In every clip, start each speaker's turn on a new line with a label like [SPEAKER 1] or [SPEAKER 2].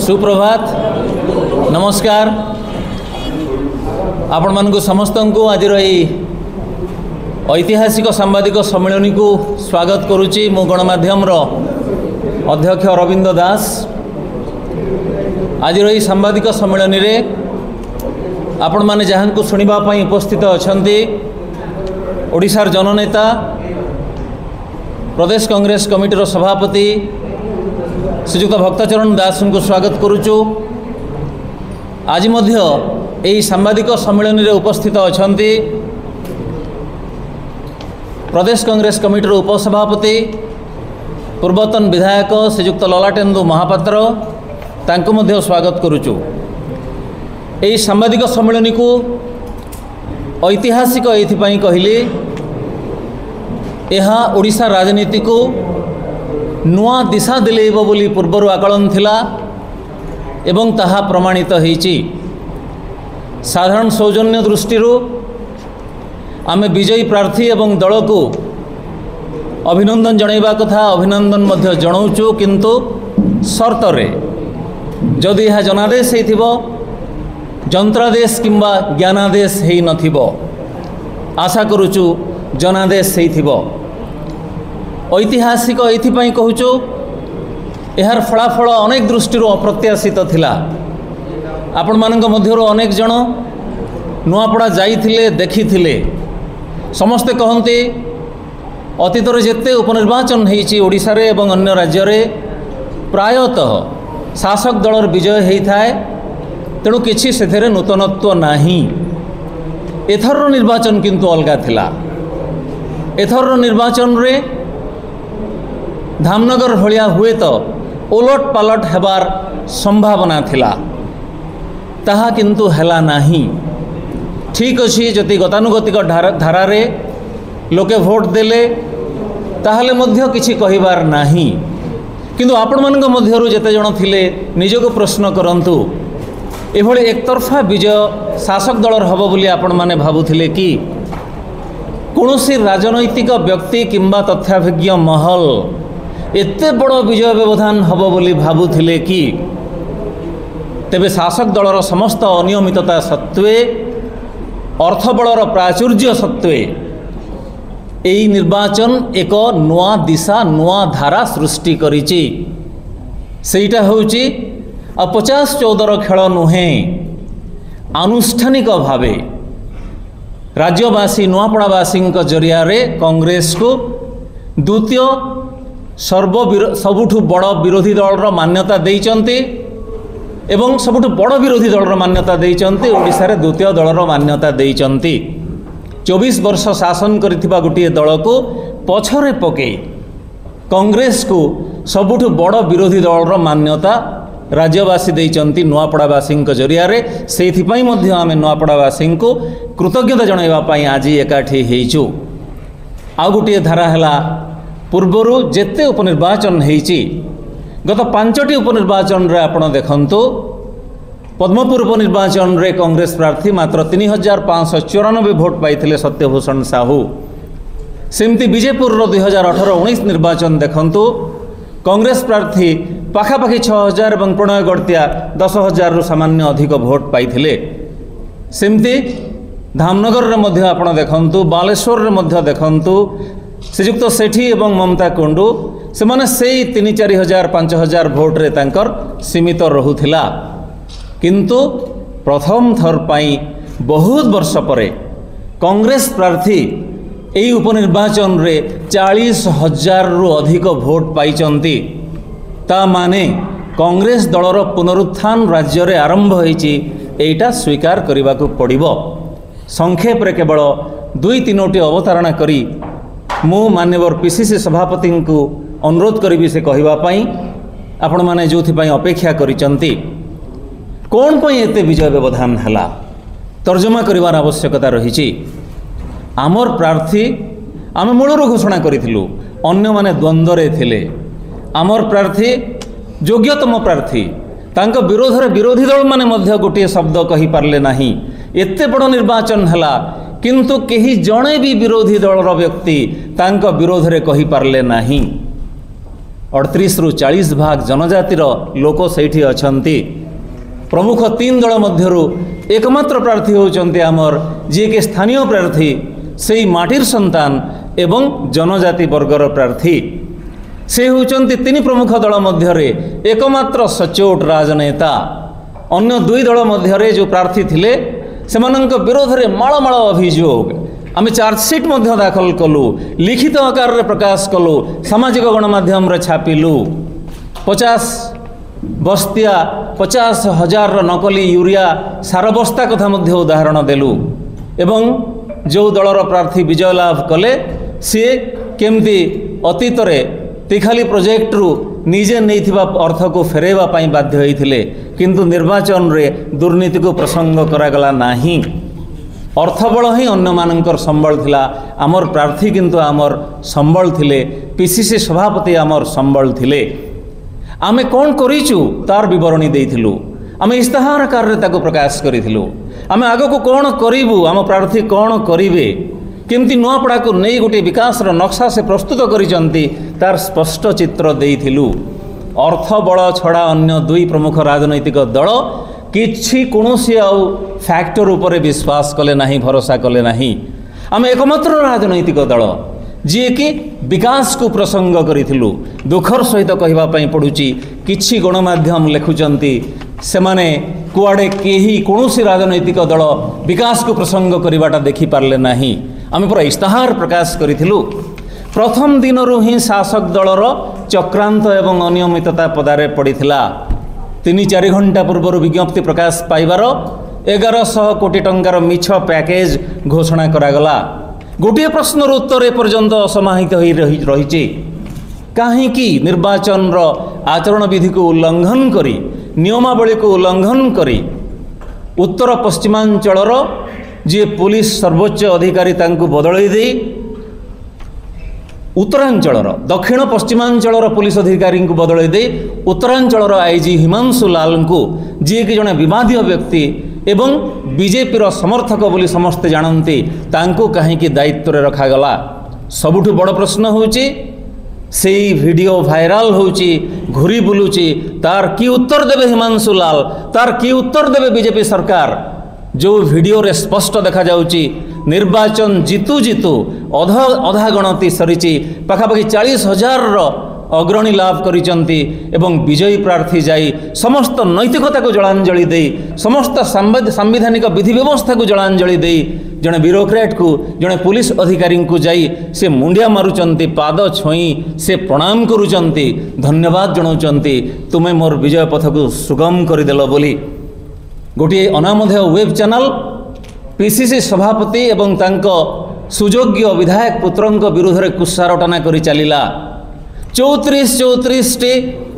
[SPEAKER 1] सुप्रभात नमस्कार आपण मानकु समस्त को आज ऐतिहासिक सांबादिक सम्मेलन को स्वागत करुच्ची। मु गणमाध्यम अध्यक्ष रविंद्र दास आज सांबादिक सम्मेलन में आपण माने जहां को सुनिबा पई उपस्थित अछंती ओडिशार जननेता प्रदेश कांग्रेस कमिटीर सभापति श्रीजुक्त भक्तचरण दास को स्वागत करुचु। आज मध्य एही सांबादिक सम्मेलन में उपस्थित अछंती प्रदेश कांग्रेस कमिटीर उपसभापति पूर्वतन विधायक श्रीजुक्त ललाटेन्दु महापात्र तांको मध्य स्वागत करुचु। एही सांबादिक सम्मेलन को ऐतिहासिक एथिपाई कहली यह ओडिशा राजनीति को नुआ दिशा दिलेब बोली पूर्वर आकलन थिला एवं ताहा प्रमाणित होईची। साधारण सौजन्य दृष्टि आमे विजयी प्रार्थी एवं दल को अभिनंदन जणाइबा कथा अभिनंदन मध्य जणाउचु, किंतु शर्त रे जदि यह जनादेश हेथिबो जंत्रादेश किंबा ज्ञानादेश हेई नथिबो। आशा करुचु जनादेश हेथिबो। ऐतिहासिक एथिपाई कहूचु यार फलाफल अनेक दृष्टि अप्रत्याशित थिला। आपण मानक मध्यरु अनेक जन नुआपड़ा जाइथिले देखिथिले। समस्ते कहते अतीतर जेते उपनिर्वाचन होईची ओडिशा रे एवं अन्य राज्य रे प्रायतः शासक दलर विजय होइथाए, तेणु किछि सेथेरे नूतनत्व नाही। एथर निर्वाचन किंतु अलगा थिला। एथर निर्वाचन रे धामनगर भलिया हुए तो ओलट पालट हेबार संभावना थिला, ताहा किंतु हेला नाही। ठीक अछि जति गतानुगतिक धारा रे लोके भोट देले ताहले मध्य किछि कहिबार नाही, किंतु आपण मानक मध्यरु जेते जण थिले निजको प्रश्न करंतु एभଳି एकतरफा विजय शासक दलर हबो बोली आपण माने भाबुथिले कि कोनोसी राजनैतिक व्यक्ति किंबा तथ्याभिज्ञ महल एते बड़ विजय व्यवधान हबो बोली भाबुथिले कि तेबे शासक दलर समस्त अनियमितता सत्वे अर्थबलर प्राचुर्य सत्वे एई निर्वाचन एक नुआ दिशा नुआ धारा सृष्टि करिछि। सेईटा होउछि 50-14 खेल नुहे, आनुष्ठानिक भावे राज्यवासी नुआपड़ावासी जरिया रे कांग्रेस को द्वितीय सबुठु बड़ विरोधी दलर मान्यता देइचंती एवं सबुठु बड़ विरोधी दलर मान्यता देइचंती। ओडिशा रे द्वितीय दलर मान्यता देइचंती। 24 वर्ष शासन करिथिबा गोटिए दल को पछरे पके कांग्रेस को सबुठु बड़ विरोधी दलर मान्यता राज्यवासी देइचंती नुआपड़ावासी जरिया रे। सेथिपई मध्य आमे नुआपड़ावासी को कृतज्ञता जणाइबा पई आज एकाठी हेइचु। आ गोटिए धारा हला पूर्वरु जेते उपनिर्वाचन हेइची गत 5टी उपनिर्वाचन रे आपण देखंतु पद्मपुर उपनिर्वाचन रे कांग्रेस प्रार्थी मात्र 3594 भोट पाइथिले सत्यभूषण साहू। सेमती विजयपुर रो 2018-19 निर्वाचन देखंतु कांग्रेस प्रार्थी पाखापाखि 6000 एवं प्रणय गड़तिया 10,000 रु सामान्य अधिक भोट पाइथिले। सेमती धामनगर रे मध्य आपण देखंतु, बालेश्वर रे मध्य देखंतु श्रीजुक्त सेठी एवं ममता कुंडू से माने से 3-4 हजार 5,000 भोट रे तांकर सीमित रहुथिला, किंतु प्रथम थर पाई बहुत वर्ष परे कांग्रेस प्रार्थी एई उपनिर्वाचन रे 40,000 रु अधिक भोट पाइचंती। ता माने कांग्रेस दलर पुनरुत्थान राज्य रे आरंभ होईची, एटा स्वीकार करिबा को पड़िबो। संक्षेप रे केवल 2-3टी अवतारणा करी मु मान्यवर पीसीसी सभापति को अनुरोध करी से कहवाई आपण मैंने जो अपेक्षा करिचंती कौन पई एते विजय व्यवधान हला तर्जमा करिवार आवश्यकता रही। आमर प्रार्थी आम मूलर घोषणा करिथिलु, अन्य माने द्वंद्वरे थिले। आमर प्रार्थी योग्यतम प्रार्थी तांको विरोध रे विरोधी दल माने मध्य गोटे शब्द कहि पारले नाही। एते बड़ निर्वाचन हला किंतु केही जणे भी विरोधी दलर व्यक्ति तांको विरोध रे कहि पारले नाही। 38 ରୁ 40 भाग जनजातिर लोक सेठी अछंती। प्रमुख 3 दल मध्यरु एकमात्र प्रार्थी होचंती आमर जे के स्थानीय प्रार्थी सेई माटिर संतान एवं जनजाति वर्गर प्रार्थी। से होचंती 3 प्रमुख दल मध्यरे एकमात्र सचोट राजनेता। अन्य 2 दल मध्यरे जो प्रार्थी थिले सेमानंक विरोध रे माळमाळ अभियोग आमे चार्जसीट मध्य दाखल कलु, लिखित आकार रे प्रकाश कलु, सामाजिक गणमाध्यम रे छापिलु। 50 बस्तिया 50,000 नकली यूरिया सार बस्ता कथा मध्य उदाहरण देलु। एवं जो दलर प्रार्थी विजय लाभ कले सी केमती अतीत रे तिखाली प्रोजेक्ट रु निजे नैथिबा अर्थ को फेरेबा पाई बाध्य होइथिले, किंतु निर्वाचन रे दुर्नीति को प्रसंग करागला नाही। अर्थबल ही अन्य मानकर संबल थिला, आमर प्रार्थी किंतु आमर संबल थिले, पीसीसी सभापति आमर संबल थिले। आमे कौन करिचु तार विवरणी देइथिलु, आमे इस्ताहार आकार रे ताको प्रकाश करिथिलु। आमे आगो को कौन करिबु, आम प्रार्थी कौन करिवे, केमती नुआपड़ा को नहीं गोटे विकास नक्शा से प्रस्तुत करिसंती तार स्पष्ट चित्र देइथिलु। अर्थ बल छड़ा अन्य 2 प्रमुख राजनैतिक दल किछि कोनोसी आउ फैक्टर उपरे विश्वास कले नाही, भरोसा कले नाही। आमे एकमात्र राजनैतिक दल जी कि विकास को प्रसंग करिथिलु। दुखर सहित कहिबा पई पडुची किछि गणमाध्यम लेखुचंती सेमाने कुआडे केही कोनोसी राजनैतिक दल विकास को प्रसंग करिबाटा देखि पारले नाही। आमे पूरा इस्ताहार प्रकाश करिथिलु। प्रथम दिनरु ही शासक दलर चक्रांत एवं अनियमितता पदारे पड़िथिला। 3-4 घंटा पूर्व विज्ञप्ति प्रकाश पाइबार 1100 कोटी टंकार मिछ पैकेज घोषणा करागला। गोटे प्रश्नर उत्तर एपर्यंत असमाहित हो रही। कहीं निर्वाचन आचरण विधि को उल्लंघन करी, नियमावली को उल्लंघन करी उत्तर पश्चिमांचलर जे पुलिस सर्वोच्च अधिकारी तांको बदलई दे उत्तरांचलर दक्षिण पश्चिमांचलर पुलिस अधिकारी को बदलई दे उत्तरांचलर आईजी हिमांशु लाल को जी कि जड़े विवादीय व्यक्ति एवं बीजेपी समर्थक बोली समस्ते जानती तांको कहीं दायित्व रे रखागला। सबुठु बड़ प्रश्न होची से वीडियो भाइराल होची, घुरी बुलुची, तार की उत्तर देवे हिमांशु लाल, तार की उत्तर देवे बीजेपी सरकार। जो वीडियो रे स्पष्ट देखा जाउची निर्वाचन जीतु जीतु अधा गणति सरीची, पाखापाखि 40,000 अग्रणी लाभ करिचंती एवं विजयी प्रार्थी जाई समस्त नैतिकता को जलांजलि दे, समस्त संवैधानिक विधि व्यवस्था को जलांजलि दे, जड़े ब्यूरोक्रेट को जड़े पुलिस अधिकारी को जाई से मुंडिया मारुचंती, पाद छोई से प्रणाम करुचंती, धन्यवाद जनाउचंती, तुमे मोर विजय पथ को सुगम करदेल बोली। गोटे अनामधेय वेब चैनल पीसीसी सभापति एवं तांको सुयोग्य विधायक पुत्रंक विरुद्ध रे कुस्सारटना करी चलिला। 34 टी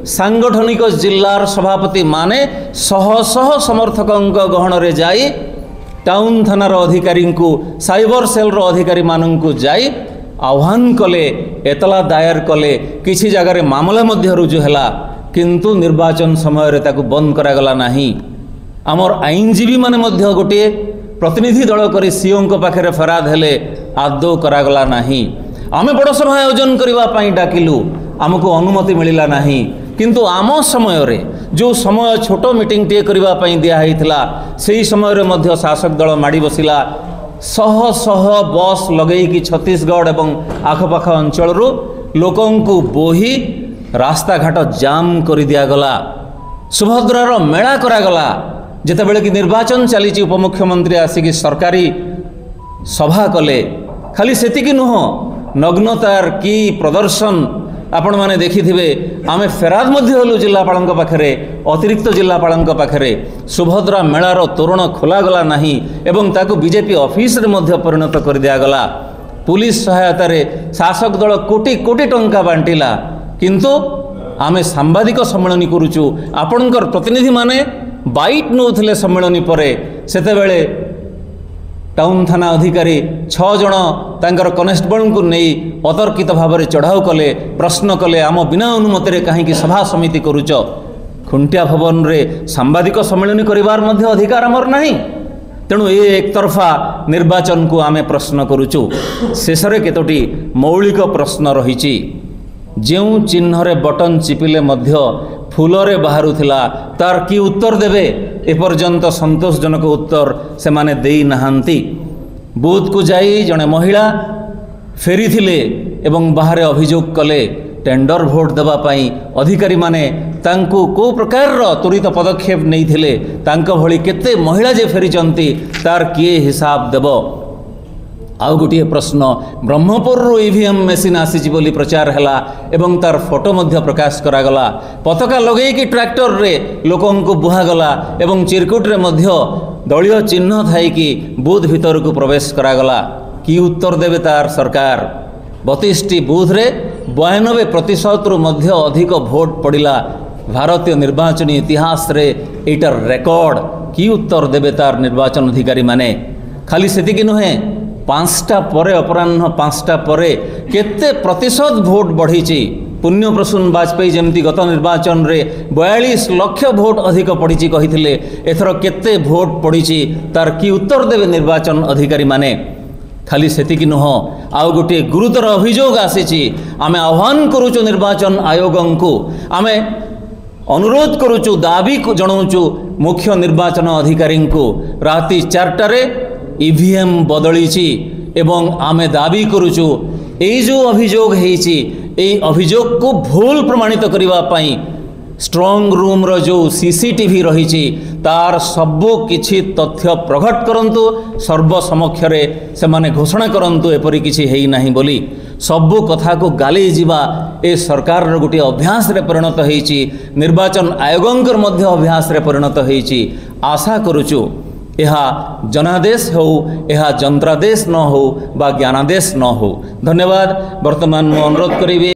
[SPEAKER 1] सांगठनिक जिल्लार सभापति माने शह शह समर्थकंक गहन रे जाई टाउन थानार अधिकारी को साइबर सेल रो अधिकारी मानंकु जाई आह्वान कले, एतला दायर कले, किसी जगह रे मामला मध्य रुजु हैला, किंतु निर्वाचन समय रे ताकु बंद करागला नाही। आमर आईनजीवी माने मध्य गोटे प्रतिनिधि दल करी सीओ को पाखे फराद हेले आदौ करागला नाही। आमे बड़ सभा आयोजन करबा पई डाकिलु, आमको अनुमति मिलिला नाही, किंतु आम समय रे जो समय छोट मीटिंग टे करबा पई दिया हैथिला सेही समय रे मध्य शासक दल माडी बसिला। शह शह बस लगेई कि छत्तीसगढ़ एवं आखपाख अंचल रु लोकंकु बोही रास्ता घाट जाम कर दिया गला। सुभद्रार मेला करागला। जेतेबेले कि निर्वाचन चली उपमुख्यमंत्री आसिकी सरकारी सभा कले, खाली सेतिकी नुह नग्नतार की प्रदर्शन आपण माने देखिथिबे। आमे फेराद मध्य हलु जिल्लापालंक पाखरे, अतिरिक्त जिल्लापालंक पाखरे सुभद्रा मेलार तोरण खोला गला नाही एवं ताकु बीजेपी ऑफिस रे मध्य परिणत कर दिया गला। पुलिस सहायता रे शासक दल कोटी कोटी टंका बांटिला, किंतु आमे सांबादिक सम्मेलन करूचु, आपणकर प्रतिनिधि माने बाइट नौथिले सम्मेलन परे सेतेबेले टाउन थाना अधिकारी 6 जन तांकर कनेस्टेबल को नहीं अतर्कित भाव में चढ़ाऊ कले, प्रश्न कले, आम बिना अनुमति रे कहीं सभा समिति करूच। खुंटिया भवन रे सांबादिक सम्मेलन करिवार मध्य अधिकार आमर नहीं। तेणु ये एक तरफा निर्वाचन को आमे प्रश्न करूचु। शेषरे केतोटी मौलिक प्रश्न रहिछि। जो चिन्हरे बटन चिपिले मध्य फूलरे बाहरुथिला तार की उत्तर देबे एपर्यंत संतोषजनक उत्तर से माने देई नहांती। बूथ को जाई जने महिला फेरी थिले एवं बाहर अभियोग कले टेंडर भोट देबा पई अधिकारी माने तांको को प्रकार त्वरित पदक्षेप नहीं थिले तांको भली केते महिला जे फेरीचंती तार किए हिसाब देबो। आउ गोटे प्रश्न ब्रह्मपुर ईवीएम मेसीन आसी बोली प्रचार हैला एवं तार फोटो मध्य प्रकाश करागला पताका लगे कि ट्रैक्टर रे लोकों को बुहागला एवं चिरकुट रे मध्य दलीय चिन्ह थाई कि बूथ भीतर को प्रवेश करागला। की उत्तर देवे तार सरकार? 32टी बूथ रे 92% रु मध्य अधिक भोट पड़िला भारतीय निर्वाचन इतिहास रे एटार रेकर्ड। की उत्तर देवे तार निर्वाचन अधिकारी माने? खाली सेतिकी नुहे 5टा परे अपराह्न 5टा परे केते प्रतिशत भोट बढ़ी पुण्य प्रसून वाजपेयी जमती गत निर्वाचन रे 42 लाख भोट अधिक पड़ी कही एथर केते भोट पड़ी तार की उत्तर देवे निर्वाचन अधिकारी माने? खाली सेतिकी नुह आउ गोटे गुरुतर अभियोग आसी आमे आह्वान करुचु निर्वाचन आयोगों को आमे अनुरोध करुचु दाबी जनाऊचु मुख्य निर्वाचन अधिकारी को राति 4टारे ईवीएम बदली एवं आमे दाबी करुचु एई जो अभियोग हेची एई अभियोग को भूल प्रमाणित करिवा पई स्ट्रॉन्ग रूम रो जो सीसीटीवी रही तार सबु किछि तथ्य प्रकट करंतु सर्वसमक्ष रे से माने घोषणा करंतु एपरि किछि हेई नाही बोली सबु कथा को गाली जीवा ए सरकार रो गोटे अभ्यास रे परिणत हेची निर्वाचन आयोगंकर मध्य अभ्यास रे परिणत हेची। आशा करुचु यह जनादेश हो यह जंत्रादेश न हो बा ज्ञानादेश न हो। धन्यवाद। वर्तमान मु अनुरोध करिबे